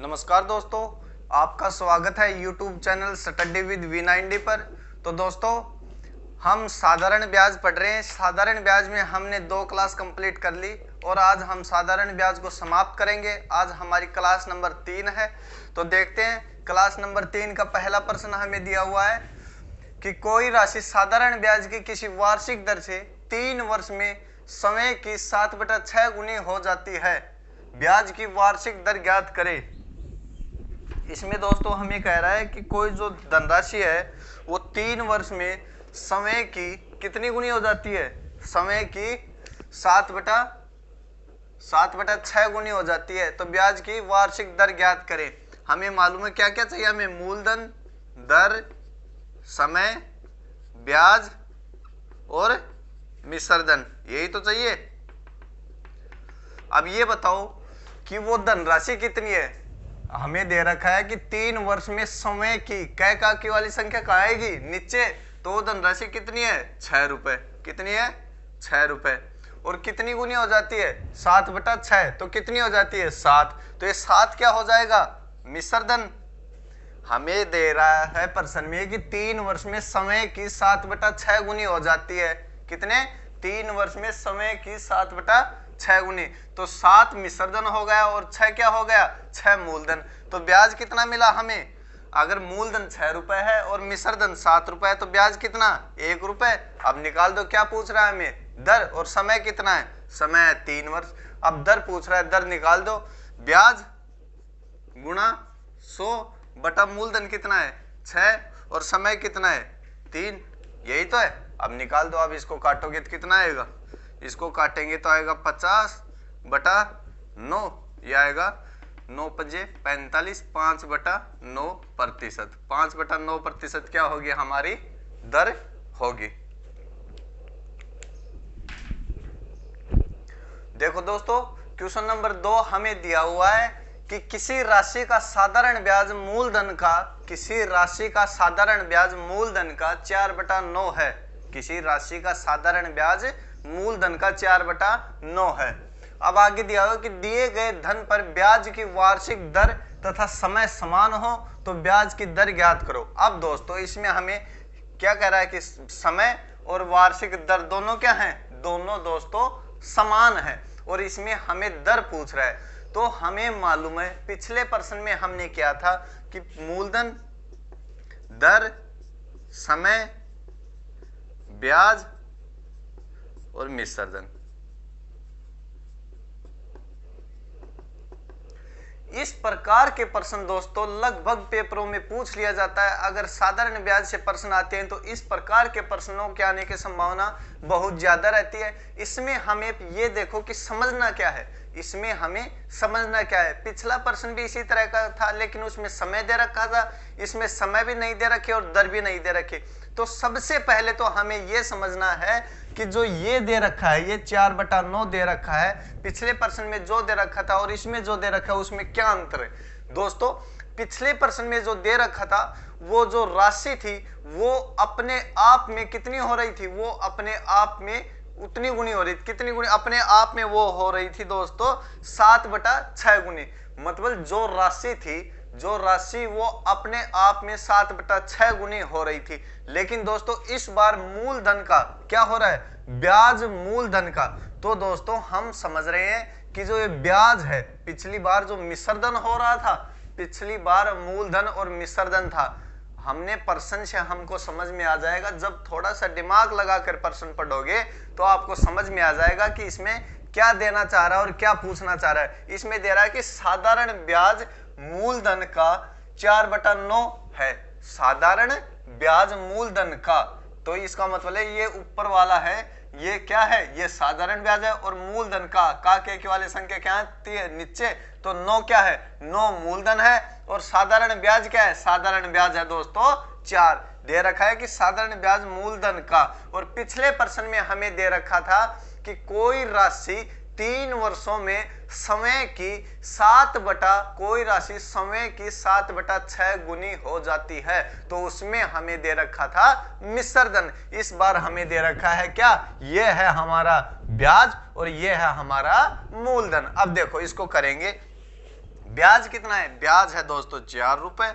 नमस्कार दोस्तों, आपका स्वागत है YouTube channel study with V90 पर। तो दोस्तों, हम साधारण ब्याज पढ़ रहे हैं। साधारण ब्याज में हमने 2 क्लास कंप्लीट कर ली और आज हम साधारण ब्याज को समाप्त करेंगे। आज हमारी क्लास नंबर 3 है। तो देखते हैं, क्लास नंबर 3 का पहला प्रश्न हमें दिया हुआ है कि कोई राशि साधारण ब्याज की किसी वार्षिक दर से 3 वर्ष में समय की 7/6 गुनी हो जाती है। ब्याज की वार्षिक दर ज्ञात करें। इसमें दोस्तों हमें कह रहा है कि कोई जो धनराशि है वो 3 वर्ष में समय की कितनी गुनी हो जाती है? समय की 7/6 गुनी हो जाती है। तो ब्याज की वार्षिक दर ज्ञात करें। हमें मालूम है क्या क्या चाहिए हमें? मूलधन, दर, समय, ब्याज और मिश्रधन, यही तो चाहिए। अब ये बताओ कि वो धनराशि कितनी है। हमें दे रखा है कि 3 वर्ष में समय की कै का की वाली संख्या कहाँ आएगी? नीचे। तो धनराशि कितनी है? 6 रुपए। कितनी है? 6 रुपए। और कितनी गुनी हो जाती है? 7/6। तो कितनी हो जाती है? 7। तो ये 7 क्या हो जाएगा? मिश्रधन। हमें दे रहा है प्रश्न में कि 3 वर्ष में समय की 7/6 गुनी हो जाती है। कितने? 3 वर्ष में समय की 7/6 गुनी। तो 7 मिश्रधन हो गया और 6 क्या हो गया? 6 मूलधन। तो ब्याज कितना मिला हमें? अगर मूलधन 6 रुपए है और मिश्रधन 7 रुपए है तो ब्याज कितना? 1 रुपए। अब निकाल दो, क्या पूछ रहा है हमें? दर। और समय कितना है? समय है 3 वर्ष। अब दर पूछ रहा है, दर निकाल दो। ब्याज गुणा 100 बटा मूलधन कितना है? 6 और समय कितना है? 3। यही तो है। अब निकाल दो। अब इसको काटोगे तो कितना आएगा? इसको काटेंगे तो आएगा 50/9। यह आएगा 9 पजे 45, 5/9%। 5/9% क्या होगी? हमारी दर होगी। देखो दोस्तों, क्वेश्चन नंबर 2 हमें दिया हुआ है कि किसी राशि का साधारण ब्याज मूलधन का 4/9 है। किसी राशि का साधारण ब्याज मूलधन का 4/9 है। अब आगे दिया हुआ कि दिए गए धन पर ब्याज की वार्षिक दर तथा समय समान हो तो ब्याज की दर ज्ञात करो। अब दोस्तों इसमें हमें क्या कह रहा है कि समय और वार्षिक दर दोनों क्या हैं? दोनों दोस्तों समान है। और इसमें हमें दर पूछ रहा है। तो हमें मालूम है पिछले प्रश्न में हमने किया था कि मूलधन, दर, समय, ब्याज और मिश्रधन। इस प्रकार के प्रश्न दोस्तों लगभग पेपरों में पूछ लिया जाता है। अगर साधारण ब्याज से प्रश्न आते हैं तो इस प्रकार के प्रश्नों के आने की संभावना बहुत ज्यादा रहती है। इसमें हमें ये देखो कि समझना क्या है। इसमें हमें समझना क्या है। पिछला प्रश्न भी इसी तरह का था लेकिन उसमें समय दे रखा था, इसमें समय भी नहीं दे रखे और दर भी नहीं दे रखी। तो सबसे पहले तो हमें यह समझना है कि जो ये दे रखा है, ये 4/9 दे रखा है, पिछले प्रश्न में जो दे रखा था और इसमें जो दे रखा है उसमें क्या अंतर है? दोस्तों पिछले प्रश्न में जो दे रखा था वो जो राशि थी वो अपने आप में कितनी हो रही थी? वो अपने आप में उतनी गुनी हो रही थी। कितनी गुनी? अपने आप में वो हो रही थी दोस्तों 7/6 गुनी। मतलब जो राशि वो अपने आप में 7/6 गुनी हो रही थी। लेकिन दोस्तों इस बार मूलधन का क्या हो रहा है? ब्याज मूलधन का। तो दोस्तों हम समझ रहे हैं कि जो ये ब्याज है, पिछली बार जो मिश्रधन हो रहा था, पिछली बार मूलधन और मिश्रधन था। हमने प्रश्न से हमको समझ में आ जाएगा। जब थोड़ा सा दिमाग लगाकर प्रश्न पढ़ोगे तो आपको समझ में आ जाएगा कि इसमें क्या देना चाह रहा है और क्या पूछना चाह रहा है। इसमें दे रहा है कि साधारण ब्याज मूलधन का 4/9 है। साधारण ब्याज मूलधन का, तो इसका मतलब है ये ऊपर वाला है, ये क्या है? ये साधारण ब्याज है। और मूलधन का के वाली संख्या क्या आती है? नीचे। तो 9 क्या है? 9 मूलधन है। और साधारण ब्याज क्या है? साधारण ब्याज है दोस्तों 4। दे रखा है कि साधारण ब्याज मूलधन का। और पिछले प्रश्न में हमें दे रखा था कि कोई राशि 3 वर्षों में समय की कोई राशि समय की 7/6 गुनी हो जाती है। तो उसमें हमें दे रखा था मिश्रधन। इस बार हमें दे रखा है क्या? ये है हमारा ब्याज और ये है हमारा मूलधन। अब देखो इसको करेंगे। ब्याज कितना है, ब्याज है दोस्तों 4 रुपए,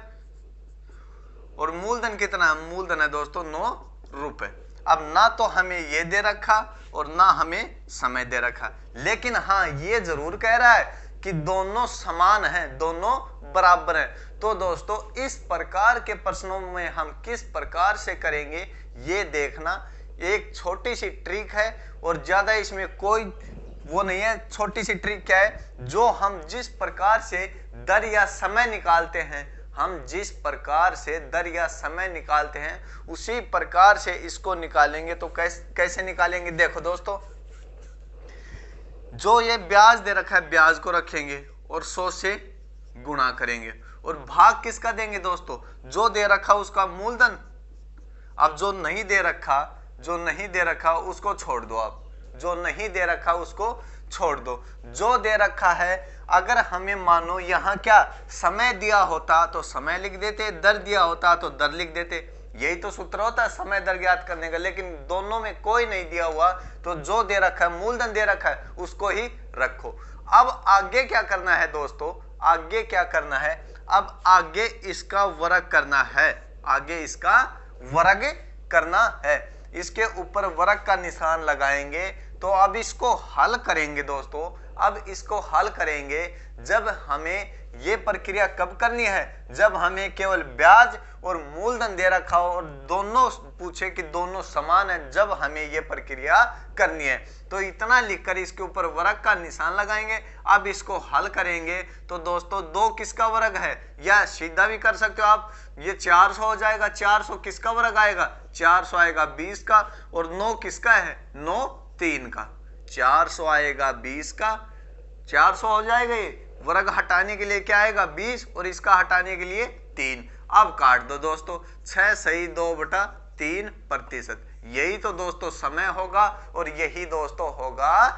और मूलधन कितना है, मूलधन है दोस्तों 9 रुपए। अब ना तो हमें ये दे रखा और ना हमें समय दे रखा, लेकिन हाँ ये जरूर कह रहा है कि दोनों समान हैं, दोनों बराबर हैं। तो दोस्तों इस प्रकार के प्रश्नों में हम किस प्रकार से करेंगे ये देखना, एक छोटी सी ट्रिक है और ज्यादा इसमें कोई वो नहीं है। छोटी सी ट्रिक क्या है, जो हम जिस प्रकार से दर या समय निकालते हैं, हम जिस प्रकार से दर या समय निकालते हैं उसी प्रकार से इसको निकालेंगे। तो कैसे निकालेंगे, देखो दोस्तों, जो ये ब्याज दे रखा है ब्याज को रखेंगे और 100 से गुणा करेंगे, और भाग किसका देंगे दोस्तों, जो दे रखा उसका मूलधन। अब जो नहीं दे रखा उसको छोड़ दो, आप जो नहीं दे रखा उसको छोड़ दो। जो दे रखा है, अगर हमें मानो यहाँ क्या समय दिया होता तो समय लिख देते, दर दिया होता तो दर लिख देते, यही तो सूत्र होता है समय दर ज्ञात करने का। लेकिन दोनों में कोई नहीं दिया हुआ, तो जो दे रखा है मूलधन दे रखा है उसको ही रखो। अब आगे क्या करना है दोस्तों, आगे क्या करना है, अब आगे इसका वर्ग करना है, आगे इसका वर्ग करना है, इसके ऊपर वर्ग का निशान लगाएंगे। तो अब इसको हल करेंगे दोस्तों, अब इसको हल करेंगे जब हमें ये प्रक्रिया कब करनी है, जब हमें केवल ब्याज और मूलधन दे रखा हो और दोनों पूछे कि दोनों समान है, जब हमें ये प्रक्रिया करनी है। तो इतना लिखकर इसके ऊपर वर्ग का निशान लगाएंगे। अब इसको हल करेंगे तो दोस्तों 2 किसका वर्ग है, या सीधा भी कर सकते हो आप, ये 400 हो जाएगा। 400 किसका वर्ग आएगा, 400 आएगा 20 का, और 9 किसका है, 9 3 का। 400 आएगा 20 का, 400 हो जाएगा, ये वर्ग हटाने के लिए क्या आएगा 20, और इसका हटाने के लिए 3। अब काट दो दोस्तों, 6 सही 2/3%। यही तो दोस्तों समय होगा और यही दोस्तों होगा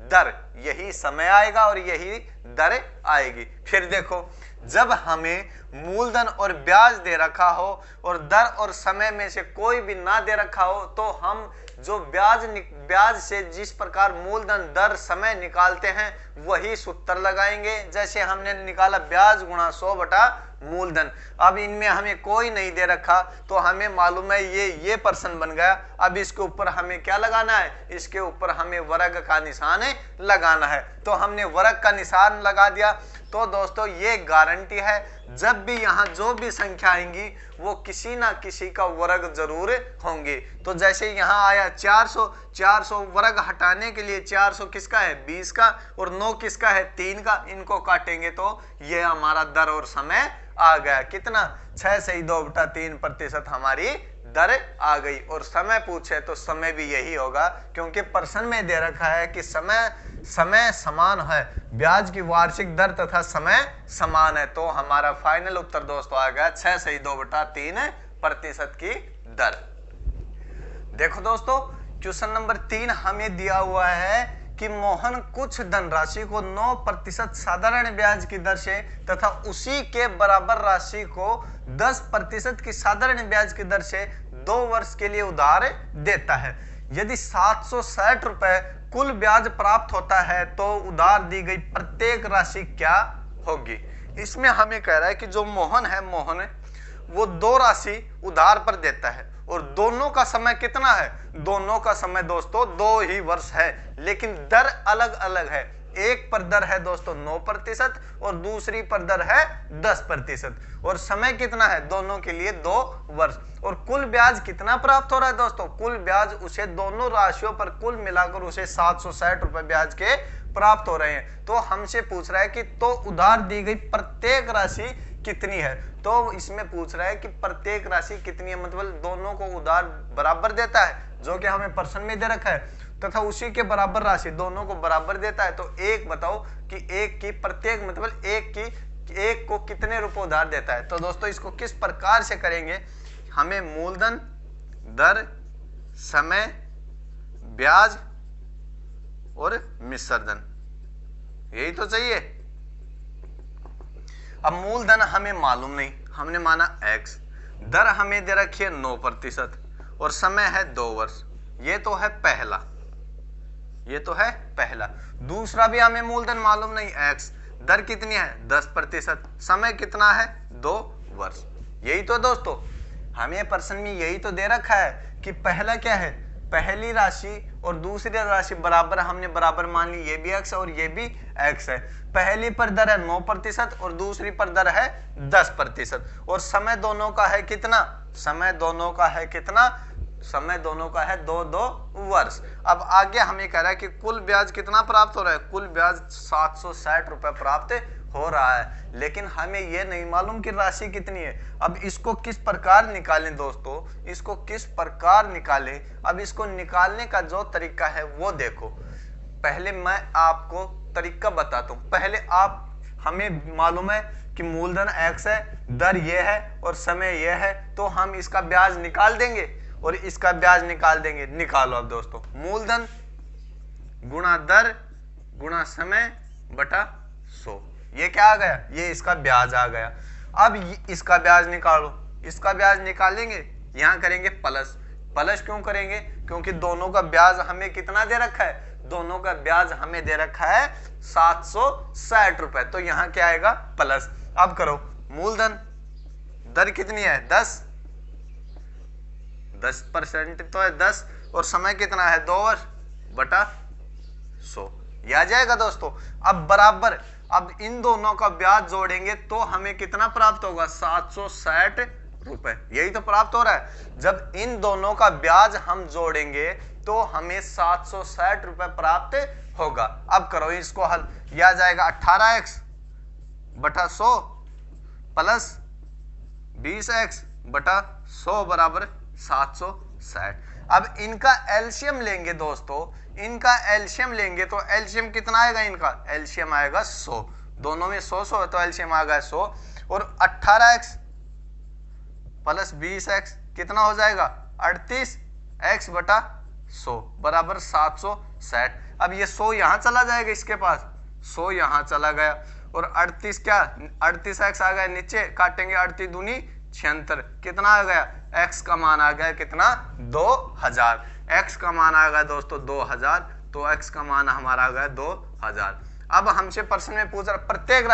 दर, यही समय आएगा और यही दर आएगी। फिर देखो, जब हमें मूलधन और ब्याज दे रखा हो और दर और समय में से कोई भी ना दे रखा हो, तो हम जो ब्याज से जिस प्रकार मूलधन दर समय निकालते हैं वही सूत्र लगाएंगे। जैसे हमने निकाला ब्याज गुणा 100 बटा मूलधन। अब इनमें हमें कोई नहीं दे रखा तो हमें मालूम है ये पर्सन बन गया। अब इसके ऊपर हमें क्या लगाना है, इसके ऊपर हमें वर्ग का निशान लगाना है। तो हमने वर्ग का निशान लगा दिया। तो दोस्तों ये गारंटी है, जब भी यहाँ जो भी संख्या आएंगी वो किसी ना किसी का वर्ग जरूर होंगे। तो जैसे यहाँ आया 400 वर्ग हटाने के लिए 400 किसका है 20 का, और 9 किसका है 3 का, इनको काटेंगे तो ये हमारा दर और समय आ गया। कितना, 6 सही 2/3% हमारी दर आ गई। और समय पूछे तो समय भी यही होगा, क्योंकि प्रश्न में दे रखा है कि समय समान है, ब्याज की वार्षिक दर तथा समय समान है। तो हमारा फाइनल उत्तर दोस्तों आ गया 6 सही 2/3% की दर। देखो दोस्तों, क्वेश्चन नंबर 3 हमें दिया हुआ है कि मोहन कुछ धनराशि को 9% साधारण ब्याज की दर से तथा उसी के बराबर राशि को 10% की साधारण ब्याज की दर से 2 वर्ष के लिए उधार देता है। यदि 760 रुपए कुल ब्याज प्राप्त होता है तो उधार दी गई प्रत्येक राशि क्या होगी। इसमें हमें कह रहा है कि जो मोहन वो 2 राशि उधार पर देता है, और दोनों का समय कितना है, दोनों का समय दोस्तों 2 ही वर्ष है, लेकिन दर अलग अलग है। एक पर दर है दोस्तों 9% और दूसरी पर दर है 10%, और समय कितना है दोनों के लिए 2 वर्ष। और कुल ब्याज कितना प्राप्त हो रहा है दोस्तों, कुल ब्याज उसे दोनों राशियों पर कुल मिलाकर उसे 760 रुपए ब्याज के प्राप्त हो रहे हैं। तो हमसे पूछ रहा है कि तो उधार दी गई प्रत्येक राशि कितनी है। तो इसमें पूछ रहा है कि प्रत्येक राशि कितनी है, मतलब दोनों को उधार बराबर देता है, जो कि हमें प्रश्न में दे रखा है, तथा उसी के बराबर राशि दोनों को बराबर देता है। तो एक बताओ कि एक की प्रत्येक मतलब एक को कितने रुपए उधार देता है। तो दोस्तों इसको किस प्रकार से करेंगे, हमें मूलधन, दर, समय, ब्याज और मिश्र धन, यही तो चाहिए। अब मूलधन हमें मालूम नहीं, हमने माना x, दर हमें दे रखी है 9% और समय है 2 वर्ष। ये तो है पहला, दूसरा भी हमें मूलधन मालूम नहीं x, दर कितनी है 10%, समय कितना है 2 वर्ष। यही तो दोस्तों हमें प्रश्न में यही तो दे रखा है कि पहला क्या है, पहली राशि और दूसरी राशि बराबर, हमने बराबर मान ली, ये भी x और ये भी x है। पहली पर दर है 9% और दूसरी पर दर है 10%, और समय दोनों का है कितना, समय दोनों का है कितना, समय दोनों का है 2 वर्ष। अब आगे हमें कह रहा है कि कुल ब्याज कितना प्राप्त हो रहा है, कुल ब्याज 760 रुपए प्राप्त हो रहा है, लेकिन हमें यह नहीं मालूम कि राशि कितनी है। अब इसको किस प्रकार निकालें दोस्तों, इसको किस प्रकार निकालें। अब इसको निकालने का जो तरीका है वो देखो, पहले मैं आपको तरीका बताता हूं। पहले आप, हमें मालूम है कि मूलधन x है, दर ये है और समय ये है, तो हम इसका ब्याज निकाल देंगे और इसका ब्याज निकाल देंगे। निकालो अब दोस्तों, मूलधन गुणा दर गुणा समय बटा 100, ये क्या आ गया, ये इसका ब्याज आ गया। अब इसका ब्याज निकालो, इसका ब्याज निकालेंगे, यहां करेंगे प्लस। प्लस क्यों करेंगे, क्योंकि दोनों का ब्याज हमें कितना दे रखा है, दोनों का ब्याज हमें दे रखा है 760 रुपए, तो यहां क्या आएगा प्लस। अब करो, मूलधन दर कितनी है 10% तो है 10, और समय कितना है 2 वर्ष बटा 100, यह आ जाएगा दोस्तों। अब बराबर, अब इन दोनों का ब्याज जोड़ेंगे तो हमें कितना प्राप्त होगा 760 रुपए, यही तो प्राप्त हो रहा है। जब इन दोनों का ब्याज हम जोड़ेंगे तो हमें 760 रुपए प्राप्त होगा। अब करो इसको हल, यह आ जाएगा 18x बटा 100 प्लस 20x बटा 100 बराबर 760। अब इनका एलसीएम लेंगे दोस्तों, इनका एलसीएम लेंगे तो एलसीएम कितना आएगा, इनका एलसीएम आएगा 100, दोनों में 100 है तो एलसीएम आ गया 100, और 18x प्लस 20x कितना हो जाएगा 38x बटा 100 बराबर 760। अब ये 100 यहां चला जाएगा, इसके पास 100 यहां चला गया, और 38 क्या 38x आ गया नीचे, काटेंगे 38 दूनी 76, कितना आ गया, x का मान आ गया कितना 2000, x का मान आ गया दोस्तों 2000, तो x का मान हमारा आ गया 2000। अब हमसे प्रश्न में पूछ रहा प्रत्येक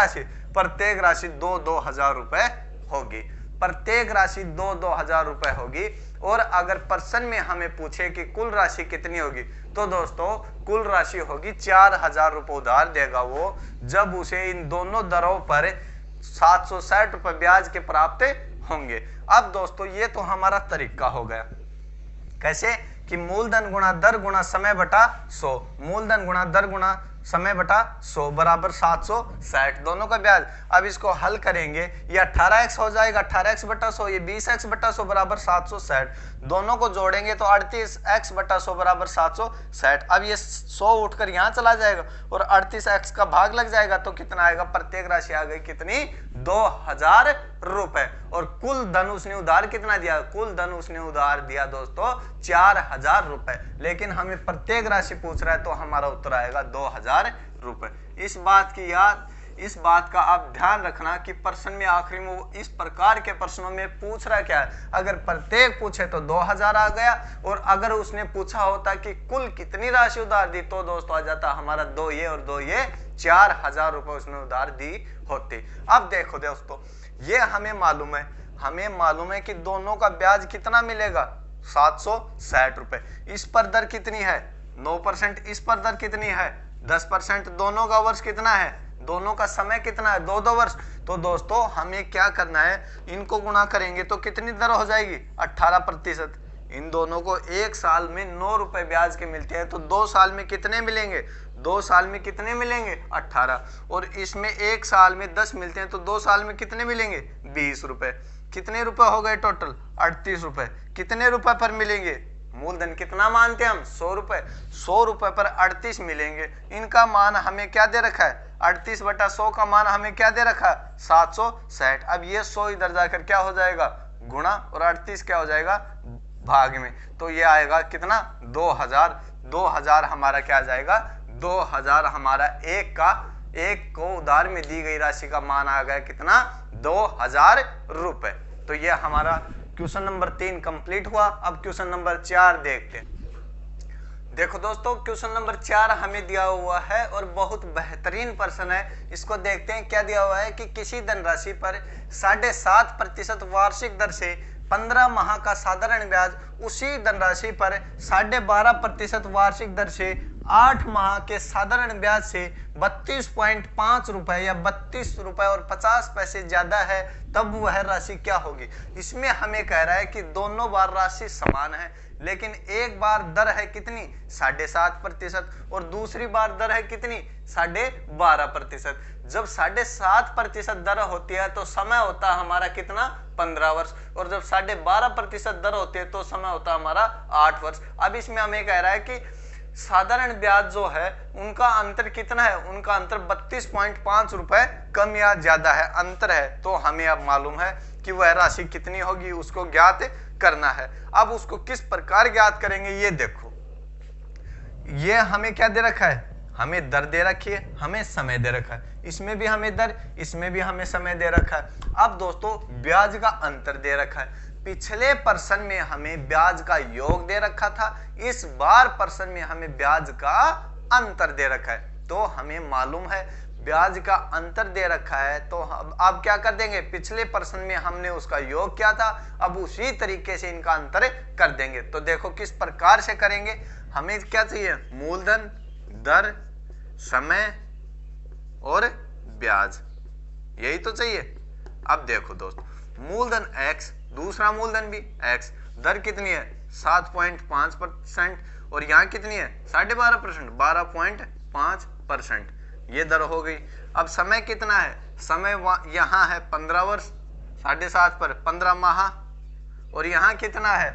राशि 2-2000 रुपए होगी, प्रत्येक राशि 2-2000 रुपए होगी। और अगर प्रश्न में हमें पूछे कि कुल राशि कितनी होगी, तो दोस्तों कुल राशि होगी 4000 रुपए उधार देगा वो, जब उसे इन दोनों दरों पर 760 रुपए ब्याज के प्राप्त होंगे। अब दोस्तों ये तो हमारा तरीका हो गया, कैसे कि मूलधन गुणा दर गुणा समय बटा 100, मूलधन गुणा दर गुणा समय बटा 100 बराबर 760 दोनों का ब्याज। अब इसको हल करेंगे, ये 18x हो जाएगा, 18x बटा 100, ये 20x बटा 100 बराबर 760, दोनों को जोड़ेंगे तो 38x बटा 100 बराबर 760। अब ये 100 उठकर यहाँ चला जाएगा और 38x का भाग लग जाएगा, तो कितना आएगा, प्रत्येक राशि आ गई कितनी 2000 रुपए। और कुल धन उसने उधार कितना दिया, कुल धन उसने उधार दिया दोस्तों 4000 रुपए, लेकिन हमें प्रत्येक राशि पूछ रहा है तो हमारा उत्तर आएगा 2000 रुपए। इस बात का आप ध्यान रखना कि प्रश्न में आखिरी में वो इस प्रकार के प्रश्नों में पूछ रहा क्या है। अगर प्रत्येक पूछे तो 2000 आ गया, और अगर उसने पूछा होता कि कुल कितनी राशि उधार दी तो दोस्तों आ जाता हमारा 2 ये और 2 ये 4000 रुपए उसने उधार दी होती। अब देखो दोस्तों, ये हमें मालूम है कि दोनों का ब्याज कितना मिलेगा 760 रुपए। इस पर दर कितनी है 9%, इस पर दर कितनी है 10%, दोनों का वर्ष कितना है, दोनों का समय कितना है 2 वर्ष। तो दोस्तों हमें क्या करना है, इनको गुणा करेंगे तो कितनी दर हो जाएगी 18%। इन दोनों को एक साल में 9 रुपए ब्याज के मिलते हैं, तो 2 साल में कितने मिलेंगे, 2 साल में कितने मिलेंगे 18, और इसमें एक साल में 10 मिलते हैं तो 2 साल में कितने मिलेंगे 20 रुपए। कितने रुपए हो गए टोटल 38 रुपए। कितने रुपए पर मिलेंगे, मूलधन कितना मानते हैं हम 100 रुपए, 100 रुपए पर 38 मिलेंगे। इनका मान हमें क्या दे रखा है 38 बटा 100 का मान हमें क्या दे रखा है 760। अब ये 100 इधर जाकर क्या हो जाएगा गुणा, और 38 क्या हो जाएगा भाग में, तो ये आएगा कितना 2000 हमारा क्या आ जाएगा 2000 हमारा एक को उधार में दी गई राशि का मान आ गया कितना 2000 रुपए। तो ये हमारा क्वेश्चन नंबर 3 कंप्लीट हुआ। अब क्वेश्चन नंबर 4 देखते हैं। देखो दोस्तों, क्वेश्चन नंबर 4 हमें दिया हुआ है और बहुत बेहतरीन प्रश्न है। इसको देखते हैं क्या दिया हुआ है कि किसी धनराशि पर 7.5% वार्षिक दर से 15 माह का साधारण ब्याज उसी धनराशि पर 12.5% वार्षिक दर से 8 माह के साधारण ब्याज से 32.5 रुपए या 32 रुपए और 50 पैसे ज्यादा है, तब वह राशि क्या होगी। इसमें हमें कह रहा है कि दोनों बार राशि समान है, लेकिन एक बार दर है कितनी 7.5% और दूसरी बार दर है कितनी 12.5%। जब 7.5% दर होती है तो समय होता है हमारा कितना 15 वर्ष, और जब 12.5% दर होती है तो समय होता है हमारा 8 वर्ष। अब इसमें हमें कह रहा है कि साधारण ब्याज जो है उनका अंतर कितना है, उनका अंतर 32.5 रुपए कम या ज्यादा है, अंतर है। तो हमें अब मालूम है कि वह राशि कितनी होगी, उसको ज्ञात करना है। अब उसको किस प्रकार ज्ञात करेंगे ये देखो, ये हमें क्या दे रखा है, हमें दर दे रखी है, हमें समय दे रखा है, इसमें भी हमें दर, इसमें भी हमें समय दे रखा है। अब दोस्तों ब्याज का अंतर दे रखा है। पिछले प्रश्न में हमें ब्याज का योग दे रखा था, इस बार प्रश्न में हमें ब्याज का अंतर दे रखा है। तो हमें मालूम है ब्याज का अंतर दे रखा है, तो अब क्या कर देंगे, पिछले प्रश्न में हमने उसका योग किया था, अब उसी तरीके से इनका अंतर कर देंगे। तो देखो किस प्रकार से करेंगे। हमें क्या चाहिए, मूलधन, दर, समय और ब्याज, यही तो चाहिए। अब देखो दोस्त, मूलधन x, दूसरा मूलधन भी x, दर कितनी है 7.5% और यहाँ कितनी है 12.5%, 12.5%, ये दर हो गई। अब समय कितना है, समय यहाँ है 15 वर्ष, 7.5 पर 15 माह, और यहाँ कितना है,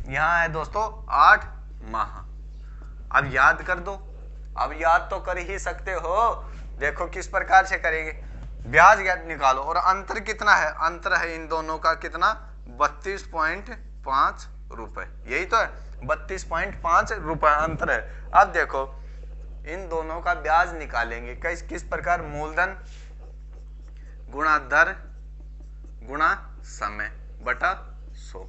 यहाँ है दोस्तों 8 माह। अब याद कर दो, अब याद तो कर ही सकते हो। देखो किस प्रकार से करेंगे, ब्याज निकालो और अंतर कितना है, अंतर है इन दोनों का कितना 32.5 रुपए, यही तो है 32.5 रुपए अंतर है। अब देखो इन दोनों का ब्याज निकालेंगे किस प्रकार, मूलधन गुणा दर गुणा समय बटा 100।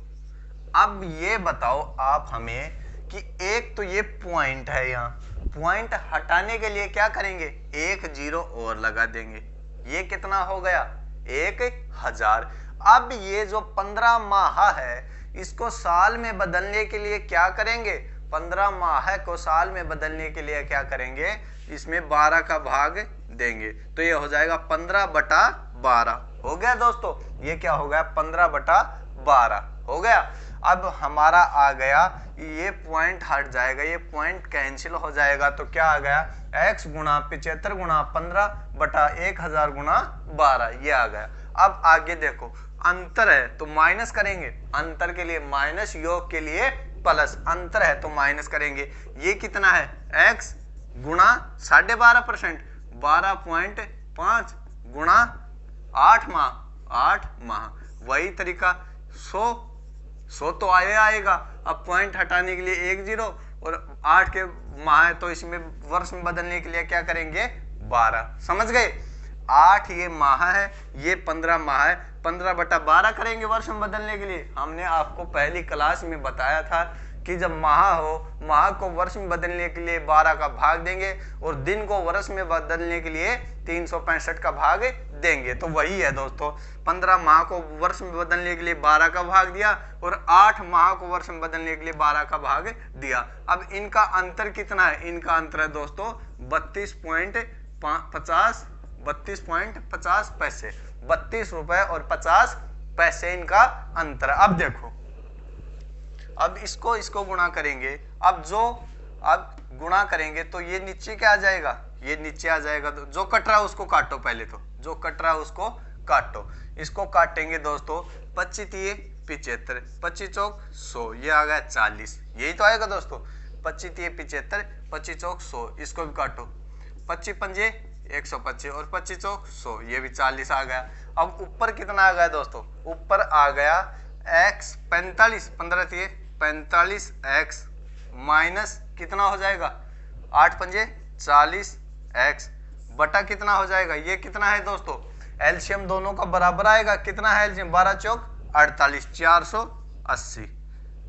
अब ये बताओ आप हमें कि एक तो ये पॉइंट है, यहाँ पॉइंट हटाने के लिए क्या करेंगे, एक जीरो और लगा देंगे, ये कितना हो गया 1000। अब ये जो 15 माह है इसको साल में बदलने के लिए क्या करेंगे, 15 माह को साल में बदलने के लिए क्या करेंगे, इसमें 12 का भाग देंगे, तो ये हो जाएगा 15/12 हो गया दोस्तों। ये क्या हो गया 15/12 हो गया। अब हमारा आ गया, ये पॉइंट हट जाएगा, ये पॉइंट कैंसिल हो जाएगा, तो क्या आ गया x गुणा 75 गुणा 15/1000 गुणा 12, ये आ गया। अब आगे देखो अंतर है तो माइनस करेंगे, अंतर के लिए माइनस, योग के लिए प्लस, अंतर है तो माइनस करेंगे। ये कितना है x गुणा 12.5%, 12.5 गुणा 8 माह, 8 माह, वही तरीका 100 तो आएगा। अब पॉइंट हटाने के लिए एक जीरो, और 8 के माह है तो इसमें वर्ष में बदलने के लिए क्या करेंगे 12, समझ गए। 8 ये माह है, ये 15 माह है, 15/12 करेंगे वर्ष में बदलने के लिए। हमने आपको पहली क्लास में बताया था कि जब माह हो, माह को वर्ष में बदलने के लिए 12 का भाग देंगे और दिन को वर्ष में बदलने के लिए 365 का भाग देंगे। तो वही है दोस्तों, 15 माह को वर्ष में बदलने के लिए 12 का भाग दिया और 8 माह को वर्ष में बदलने के लिए 12 का भाग दिया। अब इनका अंतर कितना है, इनका अंतर है दोस्तों 32.50 पैसे, 32 रुपए और 50 पैसे इनका अंतर। अब देखो, अब इसको गुणा करेंगे, अब गुणा करेंगे तो ये नीचे क्या आ जाएगा, ये नीचे आ जाएगा। तो जो कट रहा है उसको काटो, पहले तो जो कट रहा है उसको काटो। इसको काटेंगे दोस्तों 25 75, 25 चौक 100, ये आ गया 40, यही तो आएगा दोस्तों 25 75, 25 चौक 100, इसको भी काटो, 25 पंजे 125 और 25 चौक 100, ये भी 40 आ गया। अब ऊपर कितना आ गया दोस्तों, ऊपर आ गया x 45, 15 45 x माइनस कितना हो जाएगा 8 पंजे 40 x बटा कितना हो जाएगा, ये कितना है दोस्तों, एलसीएम दोनों का बराबर आएगा, कितना है एलसीएम 12 चौक 48, 480,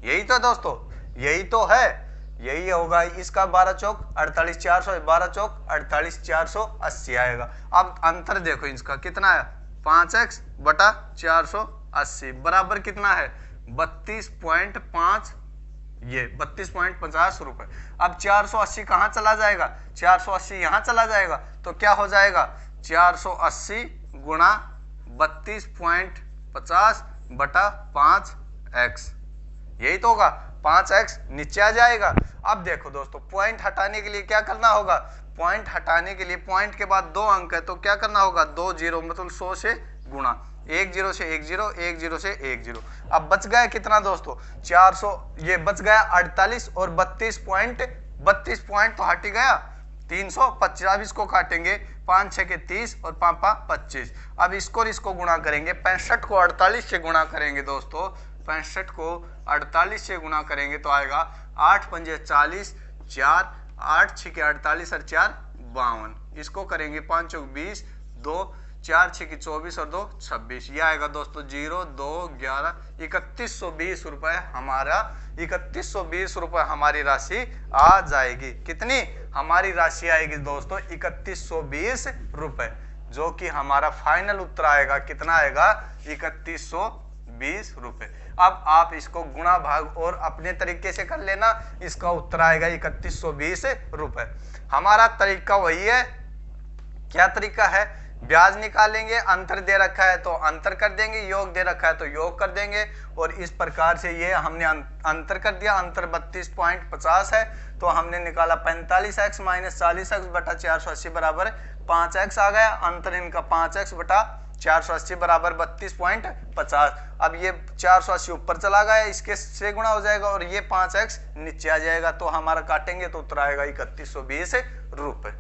यही तो दोस्तों, यही तो है। यही होगा इसका 12 चौक 48 400, 12 चौक 48 480 आएगा। अब अंतर देखो इसका कितना है, 5x बटा 480 बराबर कितना है 32.5, ये 32.50 रुपए। अब 480 कहाँ चला जाएगा, 480 यहाँ चला जाएगा, तो क्या हो जाएगा 480 गुणा 32.50 बटा 5x, यही तो होगा, 5x नीचे आ जाएगा। अब देखो दोस्तों पॉइंट हटाने के लिए क्या करना होगा, पॉइंट हटाने के लिए पॉइंट के बाद 2 अंक है तो क्या करना होगा 2 0 मतलब 100 से गुणा, 1 0 से 1 0, 1 0 से 1 0। अब बच गया कितना दोस्तों 400, ये बच गया 48 और 32 पॉइंट तो हट ही गया 350। अब इसको काटेंगे 5 6 के 30 और 5 5 25। अब इसको और इसको गुणा करेंगे, 65 को 48 से गुणा करेंगे दोस्तों, 65 को 48 से गुणा करेंगे तो आएगा 8 पंजे 40, 4 8 6 के 48 और 4 52। इसको करेंगे 5 चौक 20, 2 4 6 की 24 और 2 26। यह आएगा दोस्तों 0 2 11 3120 रुपए हमारा, 3120 रुपए हमारी राशि आ जाएगी। कितनी हमारी राशि आएगी दोस्तों 3120 रुपए, जो कि हमारा फाइनल उत्तर आएगा। कितना आएगा 3120 रुपए। अब आप इसको गुणा भाग और अपने तरीके से कर लेना, इसका उत्तर आएगा 3120 रुपए। हमारा तरीका वही है, क्या तरीका है, ब्याज निकालेंगे, अंतर दे रखा है तो अंतर कर देंगे, योग दे रखा है तो योग कर देंगे, और इस प्रकार से ये हमने अंतर कर दिया। अंतर 32.50 है तो हमने निकाला 45x माइनस 40x बटा 480 बराबर 5x आ गया। अंतर इनका 5x बटा 480 बराबर 32.50। अब ये 480 ऊपर चला गया, इसके से गुणा हो जाएगा और ये 5x नीचे आ जाएगा, तो हमारा काटेंगे तो उत्तर आएगा 3120 रुपए।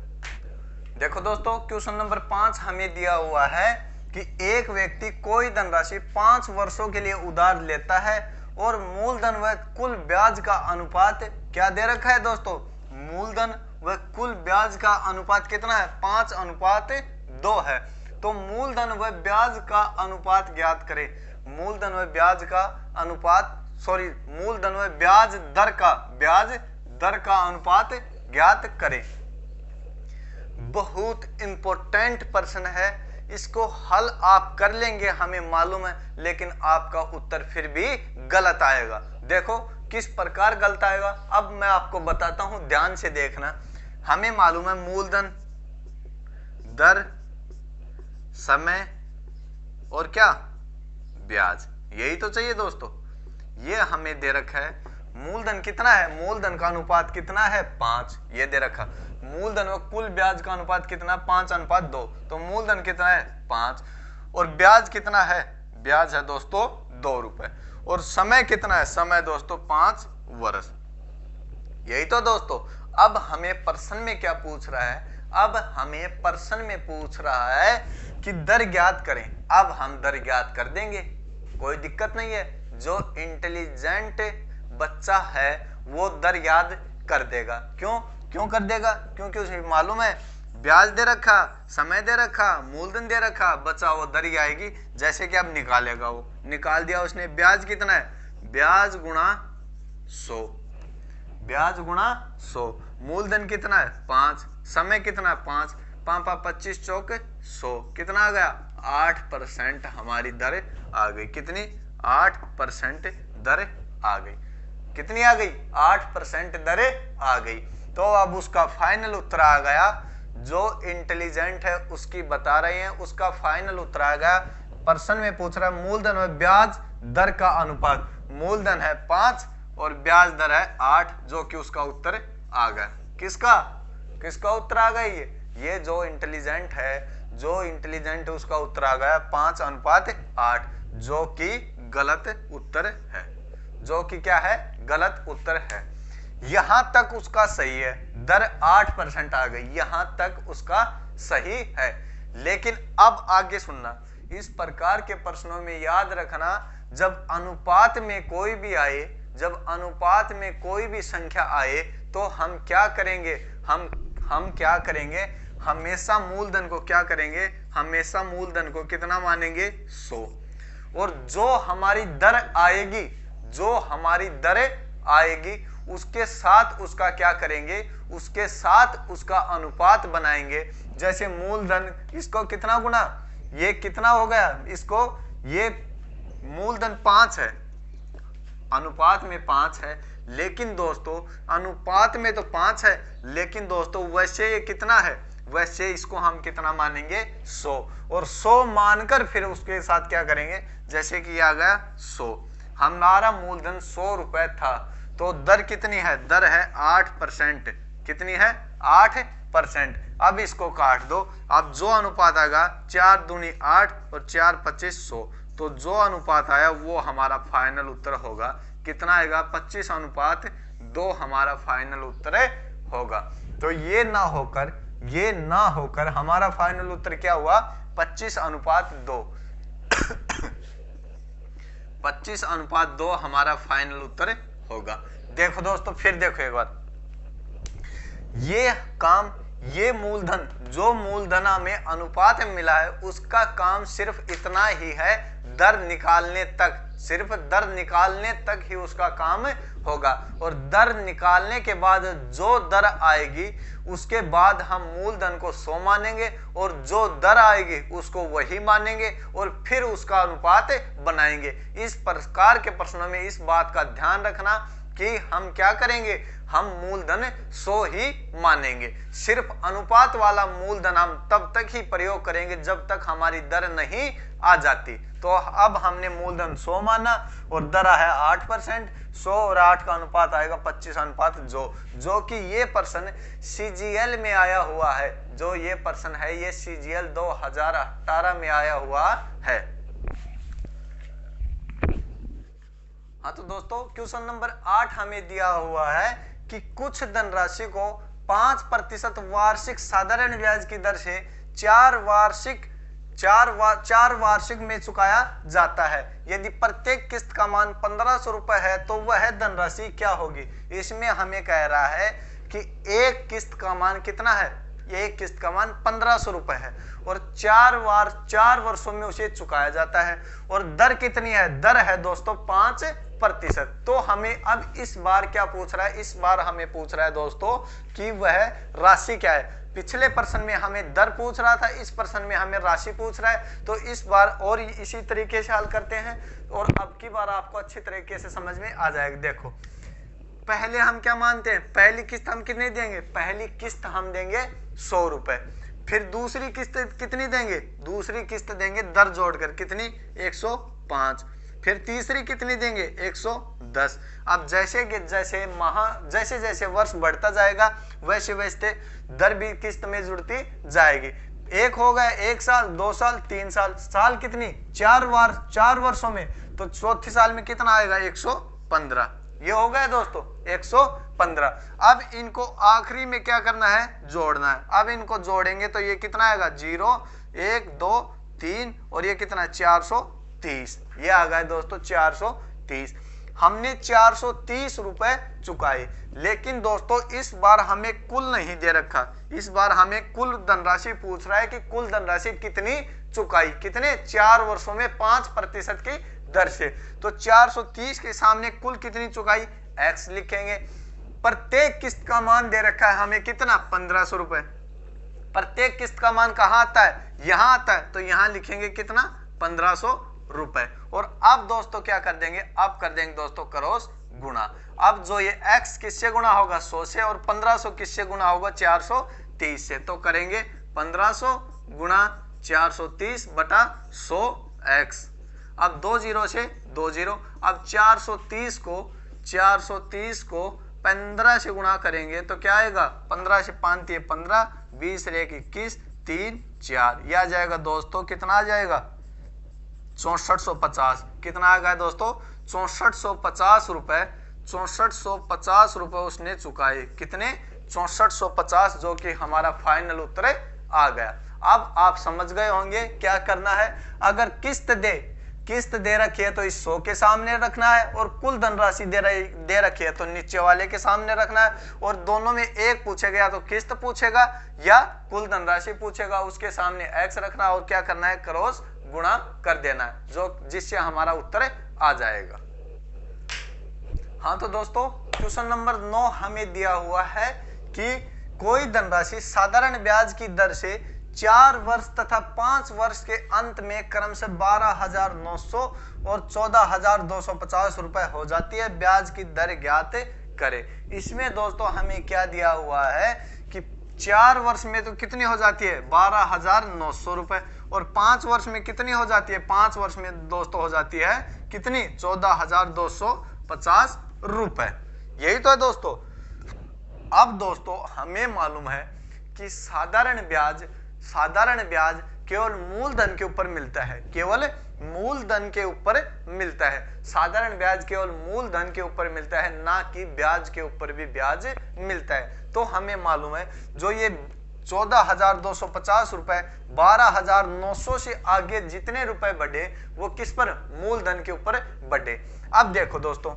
देखो दोस्तों क्वेश्चन नंबर 5 हमें दिया हुआ है कि एक व्यक्ति कोई धनराशि 5 वर्षों के लिए उधार लेता है और मूलधन व कुल ब्याज का अनुपात क्या दे रखा है दोस्तों, मूलधन व कुल ब्याज का अनुपात कितना है 5:2 है। तो मूलधन व ब्याज का अनुपात ज्ञात करें, मूलधन व ब्याज का अनुपात, मूलधन व ब्याज दर का अनुपात ज्ञात करें। बहुत इंपॉर्टेंट प्रश्न है, इसको हल आप कर लेंगे हमें मालूम है, लेकिन आपका उत्तर फिर भी गलत आएगा। देखो किस प्रकार गलत आएगा, अब मैं आपको बताता हूं, ध्यान से देखना। हमें मालूम है मूलधन, दर, समय और क्या ब्याज, यही तो चाहिए दोस्तों। ये हमें दे रखा है मूलधन कितना है, मूलधन का अनुपात कितना है 5, ये दे रखा। मूलधन और कुल ब्याज का अनुपात कितना 5:2, तो मूलधन कितना है 5 और ब्याज कितना है, ब्याज है दोस्तों 2 रुपए, और समय कितना है, समय दोस्तों 5 वर्ष। यही तो दोस्तों। अब हमें प्रश्न में क्या पूछ रहा है, अब हमें प्रश्न में पूछ रहा है कि दर ज्ञात करें। अब हम दर ज्ञात कर देंगे, कोई दिक्कत नहीं है। जो इंटेलिजेंट बच्चा है वो दर याद कर देगा। क्यों कर देगा, क्योंकि उसे मालूम है ब्याज दे रखा, समय दे रखा, मूलधन दे रखा, बचा वो दर ही आएगी। जैसे कि अब निकालेगा, वो निकाल दिया उसने। ब्याज कितना है, ब्याज गुणा 100, ब्याज गुणा 100। मूलधन कितना है 5, समय कितना है 5, 5 5 25 चौक 100, कितना आ गया 8% हमारी दर आ गई। कितनी 8% दर आ गई। कितनी आ गई 8% दर आ गई। तो अब उसका फाइनल उत्तर आ गया, जो इंटेलिजेंट है उसकी बता रहे हैं, उसका फाइनल उत्तर आ गया। प्रश्न में पूछ रहा है मूलधन और ब्याज दर का अनुपात, मूलधन है 5 और ब्याज दर है 8, जो कि उसका उत्तर आ गया। किसका उत्तर आ गया, ये जो इंटेलिजेंट है, उसका उत्तर आ गया 5:8, जो कि गलत उत्तर है, जो कि क्या है, गलत उत्तर है। यहां तक उसका सही है, दर 8% आ गई, यहां तक उसका सही है। लेकिन अब आगे सुनना, इस प्रकार के प्रश्नों में याद रखना, जब अनुपात में कोई भी आए, जब अनुपात में कोई भी संख्या आए, तो हम क्या करेंगे, हम क्या करेंगे, हमेशा मूलधन को क्या करेंगे, हमेशा मूलधन को कितना मानेंगे 100, और जो हमारी दर आएगी उसके साथ उसका क्या करेंगे, उसके साथ उसका अनुपात बनाएंगे। जैसे मूलधन, इसको कितना गुना, ये कितना हो गया, इसको, ये मूलधन 5 है, अनुपात में 5 है, लेकिन दोस्तों अनुपात में तो 5 है, लेकिन दोस्तों वैसे ये कितना है, वैसे इसको हम कितना मानेंगे, 100, और 100 मानकर फिर उसके साथ क्या करेंगे, जैसे कि आ गया 100, हमारा मूलधन 100 रुपए था, तो दर कितनी है, दर है 8%, कितनी है, 8%। अब इसको काट दो, अब जो अनुपात आएगा 4 दूनी 8 और 4 25 100, तो जो अनुपात आया वो हमारा फाइनल उत्तर होगा, कितना आएगा, 25:2 हमारा फाइनल उत्तर होगा। तो ये ना होकर हमारा फाइनल उत्तर क्या हुआ, 25:2 25:2 हमारा फाइनल उत्तर होगा। देखो दोस्तों, फिर देखो एक बार, ये काम, ये मूलधन, जो मूलधन में अनुपात में मिला है, उसका काम सिर्फ इतना ही है, दर निकालने तक, सिर्फ दर निकालने तक ही उसका काम होगा, और दर निकालने के बाद जो दर आएगी उसके बाद हम मूलधन को 100 मानेंगे, और जो दर आएगी उसको वही मानेंगे, और फिर उसका अनुपात बनाएंगे। इस प्रकार के प्रश्नों में इस बात का ध्यान रखना कि हम क्या करेंगे, हम मूलधन 100 ही मानेंगे। सिर्फ अनुपात वाला मूलधन हम तब तक ही प्रयोग करेंगे जब तक हमारी दर नहीं आ जाती। तो अब हमने मूलधन 100 माना और दर है 8%, 100 और 8 का अनुपात आएगा 25:2, जो कि ये प्रश्न CGL में आया हुआ है, जो ये प्रश्न है ये CGL 2018 में आया हुआ है। हाँ तो दोस्तों, क्वेश्चन नंबर 8 हमें दिया हुआ है कि कुछ धनराशि को 5% वार्षिक साधारण ब्याज की दर से 4 वार्षिक में चुकाया जाता है। यदि प्रत्येक किस्त का मान 1500 रुपए है तो वह धनराशि क्या होगी। इसमें हमें कह रहा है कि एक किस्त का मान कितना है, एक किस्त का मान 1500 रुपए है और 4 वर्षों में उसे चुकाया जाता है, और दर कितनी है, दर है दोस्तों 5%। तो हमें अब इस बार क्या पूछ रहा है, इस बार हमें पूछ रहा है दोस्तों कि वह राशि क्या है। पिछले प्रश्न में हमें दर पूछ रहा था, इस प्रश्न में हमें राशि पूछ रहा है। तो इस बार और इसी तरीके से हल करते हैं, और अब की बार आपको अच्छी तरीके से समझ में आ जाएगा। देखो, पहले हम क्या मानते हैं, पहली किस्त हम कितनी देंगे, पहली किस्त हम देंगे 100 रुपए। फिर दूसरी किस्त कितनी देंगे, दूसरी किस्त देंगे दर जोड़कर कितनी, 105। फिर तीसरी कितनी देंगे, 110। अब जैसे जैसे वर्ष बढ़ता जाएगा वैसे वैसे दर भी किस्त में जुड़ती जाएगी। एक हो गया 1 साल, 2 साल, 3 साल, साल कितनी, 4 वर्षों में, तो चौथे साल में कितना आएगा, 115। ये हो गया दोस्तों 115। अब इनको आखिरी में क्या करना है, जोड़ना है। अब इनको जोड़ेंगे तो ये कितना आएगा, 0, 1, 2, 3 और ये कितना है, 430। ये आ गया दोस्तों 430। हमने 430 रुपए चुकाए, लेकिन दोस्तों इस बार हमें कुल नहीं दे रखा, इस बार हमें कुल धनराशि पूछ रहा है कि कुल धनराशि कितनी चुकाई, कितने, 4 वर्षों में 5% की दर से। तो 430 के सामने कुल कितनी चुकाई, x लिखेंगे। प्रत्येक किस्त का मान दे रखा है हमें कितना, 1500 रुपए। प्रत्येक किस्त का मान कहाँ आता है, यहाँ आता है, तो यहाँ लिखेंगे कितना, 1500 रुपए। और अब दोस्तों क्या कर देंगे, अब कर देंगे दोस्तों क्रॉस गुणा। अब जो ये x किससे गुणा होगा, 100 से, और 1500 किससे गुणा होगा, 430 से। तो करेंगे 1500 गुणा 430 बटा 100x। अब 2 0 से 2 0। अब 430 को 15 से गुणा करेंगे तो क्या आएगा, 15 से 5 3 15, 20 से 21, 3 4, यह आ जाएगा दोस्तों, कितना आ जाएगा, 6450। कितना आ गया दोस्तों, 6450 रुपए। 6450 रुपए उसने चुकाए, कितने, 6450, जो कि हमारा फाइनल उत्तर आ गया। अब आप समझ गए होंगे क्या करना है। अगर किस्त दे रखी है तो इस 100 के सामने रखना है, और कुल धनराशि दे रखी है तो नीचे वाले के सामने रखना है, और दोनों में एक पूछेगा, या तो किस्त पूछेगा या कुल धनराशि पूछेगा, उसके सामने x रखना और क्या करना है, क्रॉस गुणा कर देना है, जो जिससे हमारा उत्तर आ जाएगा। हाँ तो दोस्तों क्वेश्चन नंबर 9 हमें दिया हुआ है कि कोई धनराशि साधारण ब्याज की दर से 4 वर्ष तथा 5 वर्ष के अंत में क्रम से 12,900 और 14,250 रुपए हो जाती है, ब्याज की दर ज्ञात करें। इसमें दोस्तों हमें क्या दिया हुआ है कि 4 वर्ष में तो कितनी हो जाती है 12,900 रुपए, और 5 वर्ष में कितनी हो जाती है, 5 वर्ष में दोस्तों हो जाती है कितनी 14,250 रुपए। यही तो है दोस्तों। अब दोस्तों हमें मालूम है कि साधारण ब्याज केवल मूलधन के ऊपर मिलता है, केवल मूलधन के ऊपर मिलता है। साधारण ब्याज केवल मूलधन के ऊपर मिलता है, ना कि ब्याज के ऊपर भी ब्याज मिलता है। तो हमें मालूम है जो ये 14,250 रुपए 12,900 से आगे जितने रुपए बढ़े वो किस पर, मूलधन के ऊपर बढ़े। अब देखो दोस्तों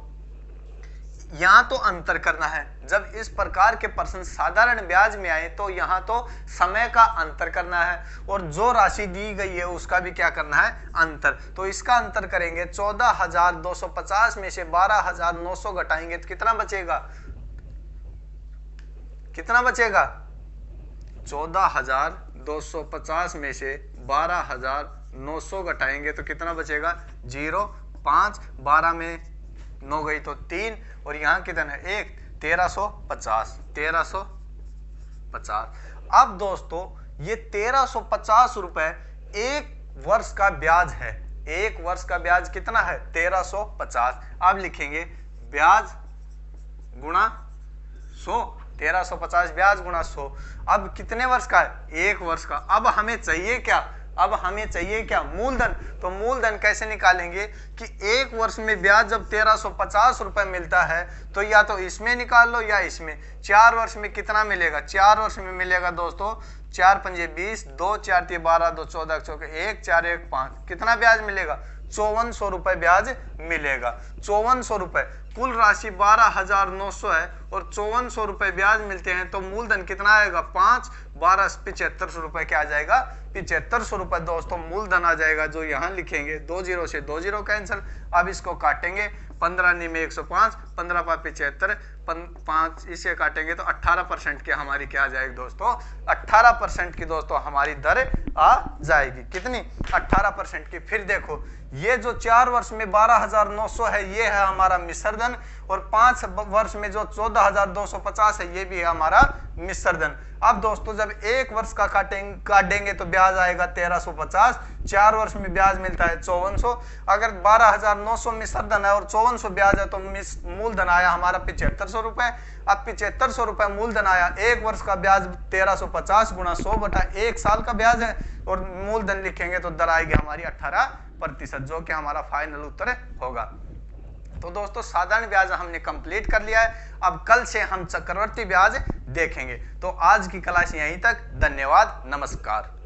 यहां तो अंतर करना है, जब इस प्रकार के प्रश्न साधारण ब्याज में आए तो यहां तो समय का अंतर करना है, और जो राशि दी गई है उसका भी क्या करना है, अंतर। तो इसका अंतर करेंगे, 14,250 में से 12,900 घटाएंगे तो कितना बचेगा, कितना बचेगा 14,250 में से 12,900 घटाएंगे तो कितना बचेगा 0, 5, 12 में 9 गई तो 3, और यहाँ कितना है 1, 1350। अब दोस्तों ये 1350 रुपए एक वर्ष का ब्याज है, एक वर्ष का ब्याज कितना है 1350। अब लिखेंगे ब्याज गुणा 100, 1350 ब्याज गुणा 100। अब कितने वर्ष का है, एक वर्ष का। अब हमें चाहिए क्या, अब हमें चाहिए क्या, मूलधन। तो मूलधन कैसे निकालेंगे कि एक वर्ष में ब्याज जब 1350 रुपए मिलता है तो या तो इसमें निकाल लो या इसमें। 4 वर्ष में कितना मिलेगा, 4 वर्ष में मिलेगा दोस्तों 4 पंजे 20, 2 4 3 12, 2 14 14, 1 4 1 5, कितना ब्याज मिलेगा 5400 रुपए ब्याज मिलेगा। 5400 रुपए, कुल राशि 12,900 है और 5400 रुपए ब्याज मिलते हैं, तो मूलधन कितना आएगा 5, 12 7500 रुपए क्या आ जाएगा 7500 रुपए दोस्तों मूलधन आ जाएगा, जो यहाँ लिखेंगे। 2 0 से 2 0 कैंसिल। अब इसको काटेंगे, 15 में 105, 15 5 75, 5 इसे काटेंगे तो 18% की हमारी क्या आ जाएगी दोस्तों, 18% की दोस्तों हमारी दर आ जाएगी। कितनी 18% की। फिर देखो ये जो 4 वर्ष में 12,900 है ये है हमारा मिश्र धन, और 5 वर्ष में जो 14,250 है ये भी है हमारा मिश्र धन। अब दोस्तों जब एक वर्ष का काटेंगे तो ब्याज आएगा 1350, 4 वर्ष में ब्याज मिलता है 5400। अगर 12,900 मिश्र धन है और 5400 ब्याज है तो मूलधन आया हमारा 7500 रुपए। अब 7500 रुपए मूलधन आया, एक वर्ष का ब्याज 1350 गुणा 100 बटा 1 साल का ब्याज है, और मूलधन लिखेंगे तो दर आएगी हमारी 18%, जो कि हमारा फाइनल उत्तर होगा। तो दोस्तों साधारण ब्याज हमने कंप्लीट कर लिया है। अब कल से हम चक्रवर्ती ब्याज देखेंगे। तो आज की क्लास यहीं तक। धन्यवाद, नमस्कार।